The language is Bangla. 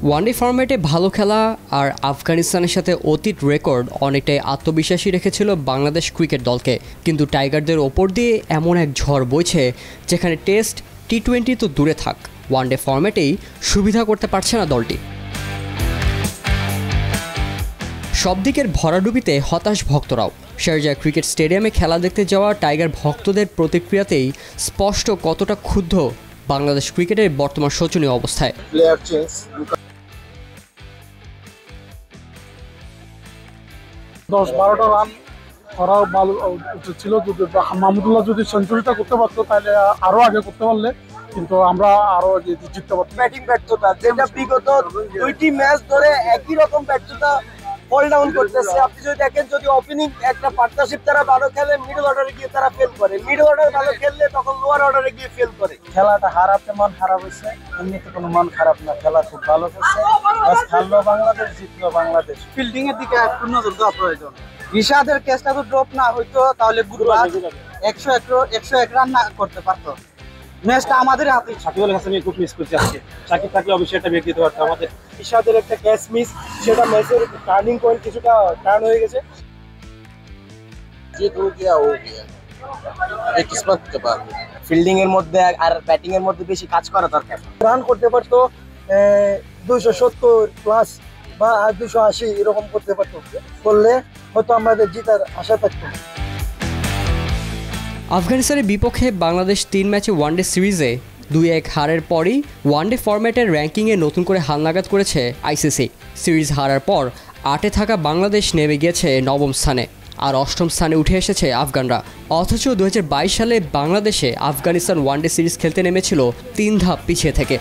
ওয়ানডে ফরম্যাটে ভালো খেলা আর আফগানিস্তানের সাথে অতীত রেকর্ড অনেকটাই আত্মবিশ্বাসী রেখেছিল বাংলাদেশ ক্রিকেট দলকে, কিন্তু টাইগারদের ওপর দিয়ে এমন এক ঝড় বইছে যেখানে টেস্ট টি-20 তো দূরে থাক, ওয়ানডে ফরম্যাটেই সুবিধা করতে পারছে না দলটি। সব দিকের ভরাডুবিতে হতাশ ভক্তরাও। শারজাহ ক্রিকেট স্টেডিয়ামে খেলা দেখতে যাওয়া টাইগার ভক্তদের প্রতিক্রিয়াতেই স্পষ্ট কতটা ক্ষুব্ধ বাংলাদেশ ক্রিকেটের বর্তমান শোচনীয় অবস্থায়। প্লেয়ার চেঞ্জ 10-12টা রান করা ভালো উচিত ছিল। যদি মাহমুদুল্লাহ যদি সেঞ্চুরিটা করতে পারতো তাহলে আরো আগে করতে পারলে কিন্তু আমরা আরো জিততে পারতাম। ব্যাটিং ব্যর্থতা যেটা বিগত 2টি ম্যাচ ধরে একই রকম ব্যর্থতা ফল ডাউন করতেছে। আপনি যদি দেখেন, যদি ওপেনিং একটা পার্টনারশিপ তারা ভালো খেলে, মিডল অর্ডারে গিয়ে তারা ফেল করে, মিডল অর্ডার ভালো খেললে তখন লোয়ার অর্ডারে গিয়ে ফেল করে। খেলাটা হারাতে মন খারাপ হয়েছে, এমনিতে কোনো মন খারাপ না, খেলা খুব ভালো করছে। বাস খেললো বাংলাদেশ, জিতলো বাংলাদেশ। ফিল্ডিং এর দিকে একটু নজর দেওয়া প্রয়োজন। রিশাদের কেসটা তো ড্রপ না হইতো তাহলে গুরবাজ 101 রান না করতে পারতো। ম্যাচটা আমাদের হাতে। সাকিবুল হাসানকে খুব মিস করছি আজকে। সাকিব থাকলে অবশ্যই এটা বের দিতে পারতো। আমাদের রিশাদের একটা ক্যাচ মিস, সেটা ম্যাচের টার্নিং পয়েন্ট কিছুটা টার্ন হয়ে গেছে। ফিল্ডিং এর মধ্যে আর ব্যাটিং এর মধ্যে বেশি কাজ করা দরকার। রান করতে পারতো 270 প্লাস বা 280 এরকম করতে পারতো, করলে হয়তো আমাদের জিতার আশা থাকতো। আফগানিস্তানের বিপক্ষে বাংলাদেশ 3 ম্যাচে ওয়ানডে সিরিজে 2-1 হারের পরই ওয়ানডে ফরম্যাটের র্যাঙ্কিংয়ে নতুন করে হালনাগাদ করেছে আইসিসি। সিরিজ হারার পর 8-এ থাকা বাংলাদেশ নেমে গিয়েছে 9ম স্থানে, আর 8ম স্থানে উঠে এসেছে আফগানরা। অথচ 2022 সালে বাংলাদেশে আফগানিস্তান ওয়ানডে সিরিজ খেলতে নেমেছিল 3 ধাপ পিছিয়ে থেকে।